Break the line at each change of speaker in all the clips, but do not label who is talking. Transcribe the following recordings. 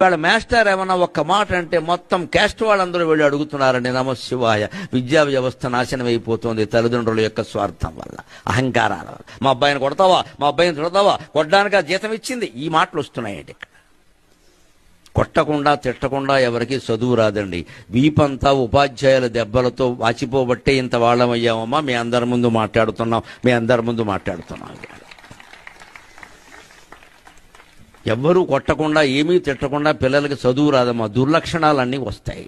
వాళ్ళ మాస్టర్ ఏమన్నా ఒక్క మాట అంటే మొత్తం క్యాస్ట్ వాళ్ళందరూ వెళ్ళి అడుగుతున్నారండి. నమః శివాయ. విద్యా వ్యవస్థ నాశనం అయిపోతుంది తల్లిదండ్రుల యొక్క స్వార్థం వల్ల, అహంకారాల వల్ల. మా అబ్బాయిని కొడతావా, మా అబ్బాయిని తిడతావా, కొట్టడానికి ఆ జీతం ఇచ్చింది, ఈ మాటలు వస్తున్నాయండి. ఇక్కడ కొట్టకుండా తిట్టకుండా ఎవరికి చదువు రాదండి. వీపంతా ఉపాధ్యాయుల దెబ్బలతో వాచిపోబట్టే ఇంత వాళ్ళమయ్యామమ్మా. మీ అందరి ముందు మాట్లాడుతున్నాం. ఎవ్వరూ కొట్టకుండా ఏమీ తిట్టకుండా పిల్లలకి చదువు రాదమ్మా. దుర్లక్షణాలన్నీ వస్తాయి.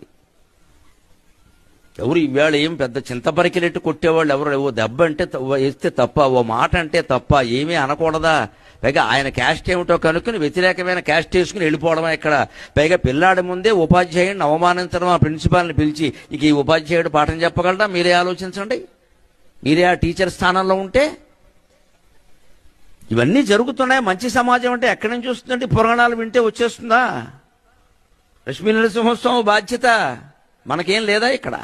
ఎవరు ఈవేళ ఏం పెద్ద చింతపరికినట్టు కొట్టేవాళ్ళు ఎవరు? ఓ దెబ్బ అంటే వేస్తే తప్ప, ఓ మాట అంటే తప్ప, ఏమీ అనకూడదా? పైగా ఆయన క్యాస్ట్ ఏమిటో కనుక్కుని వ్యతిరేకమైన క్యాస్ట్ వేసుకుని వెళ్ళిపోవడమా ఇక్కడ? పైగా పిల్లాడి ముందే ఉపాధ్యాయుడిని అవమానించడం, ఆ ప్రిన్సిపాల్ని పిలిచి ఇక ఈ ఉపాధ్యాయుడు పాఠం చెప్పగలరా? మీరే ఆలోచించండి. మీరే ఆ టీచర్ స్థానంలో ఉంటే ఇవన్నీ జరుగుతున్నాయి. మంచి సమాజం అంటే ఎక్కడి నుంచి వస్తుందండి? పురాణాలు వింటే వచ్చేస్తుందా? లక్ష్మీ నరసింహోత్సవం బాధ్యత మనకేం లేదా? ఇక్కడ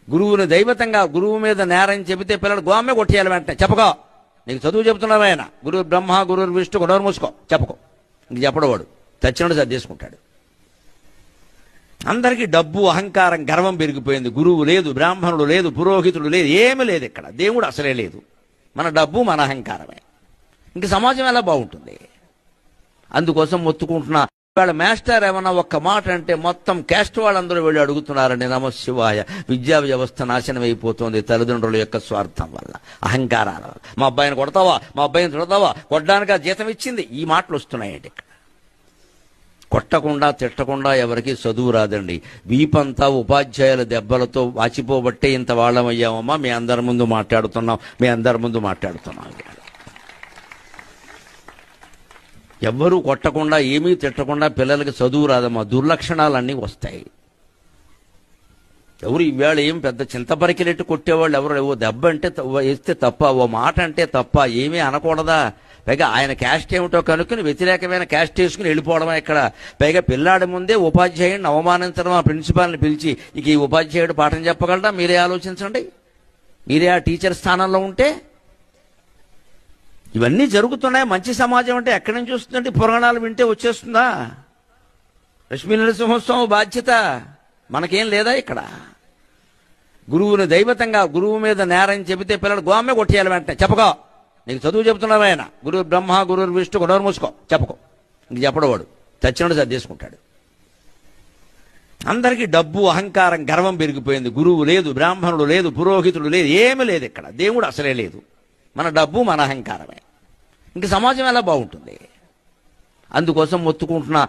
గురువుని దైవతంగా, గురువు మీద నేరం చెబితే పిల్లలు గోమే కొట్టేయాలి వెంటనే. చెప్పకో, నీకు చదువు చెబుతున్నారు ఆయన. గురువు బ్రహ్మ, గురువు విష్ణు, నోరు మూసుకో, చెప్పకో. ఇంక చెప్పడవాడు చచ్చినట్టు సర్దేసుకుంటాడు. అందరికీ డబ్బు, అహంకారం, గర్వం పెరిగిపోయింది. గురువు లేదు, బ్రాహ్మణుడు లేదు, పురోహితుడు లేదు, ఏమీ లేదు. ఇక్కడ దేవుడు అసలే లేదు. మన డబ్బు, మన అహంకారమే. ఇంక సమాజం ఎలా బాగుంటుంది? అందుకోసం మొత్తుకుంటున్నా. వాళ్ళ మాస్టర్ ఏమన్నా ఒక్క మాట అంటే మొత్తం క్యాస్ట్ వాళ్ళందరూ వెళ్ళి అడుగుతున్నారండి. నమః శివాయ. విద్యా వ్యవస్థ నాశనం అయిపోతుంది తల్లిదండ్రుల యొక్క స్వార్థం వల్ల, అహంకారాల వల్ల. మా అబ్బాయిని కొడతావా, మా అబ్బాయిని తిడతావా, కొట్టడానికి ఆ జీతం ఇచ్చింది, ఈ మాటలు వస్తున్నాయండి. ఇక్కడ కొట్టకుండా తిట్టకుండా ఎవరికి చదువు రాదండి. వీపంతా ఉపాధ్యాయుల దెబ్బలతో వాచిపోబట్టే ఇంత వాళ్ళమయ్యామమ్మా. మీ అందరి ముందు మాట్లాడుతున్నాం. ఎవ్వరూ కొట్టకుండా ఏమీ తిట్టకుండా పిల్లలకి చదువు రాదమ్మా. దుర్లక్షణాలన్నీ వస్తాయి. ఎవరు ఈవేళ ఏం పెద్ద చింతపరికినట్టు కొట్టేవాళ్ళు ఎవరు? ఓ దెబ్బ అంటే వేస్తే తప్ప, ఓ మాట అంటే తప్ప, ఏమీ అనకూడదా? పైగా ఆయన క్యాస్ట్ ఏమిటో కనుక్కుని వ్యతిరేకమైన క్యాస్ట్ వేసుకుని వెళ్ళిపోవడమా ఇక్కడ? పైగా పిల్లాడి ముందే ఉపాధ్యాయుడిని అవమానించడం, ఆ ప్రిన్సిపాల్ని పిలిచి ఇక ఈ ఉపాధ్యాయుడు పాఠం చెప్పగలరా? మీరే ఆలోచించండి. మీరే ఆ టీచర్ స్థానంలో ఉంటే ఇవన్నీ జరుగుతున్నాయి. మంచి సమాజం అంటే ఎక్కడి నుంచి వస్తుందండి? పురాణాలు వింటే వచ్చేస్తుందా? లక్ష్మీ నరసింహోత్సవం బాధ్యత మనకేం లేదా? ఇక్కడ గురువుని దైవతంగా, గురువు మీద నేరం చెబితే పిల్లలు గోమే కొట్టేయాలి వెంటనే. చెప్పకో, నీకు చదువు చెబుతున్నారు ఆయన. గురువు బ్రహ్మ, గురువు విష్ణు, నోరు మూసుకో, చెప్పకో. ఇంక చెప్పడవాడు చచ్చినట్టు సర్దేసుకుంటాడు. అందరికీ డబ్బు, అహంకారం, గర్వం పెరిగిపోయింది. గురువు లేదు, బ్రాహ్మణుడు లేదు, పురోహితుడు లేదు, ఏమీ లేదు. ఇక్కడ దేవుడు అసలే లేదు. మన డబ్బు, మన అహంకారమే. ఇంక సమాజం ఎలా బాగుంటుంది? అందుకోసం మొత్తుకుంటున్నా.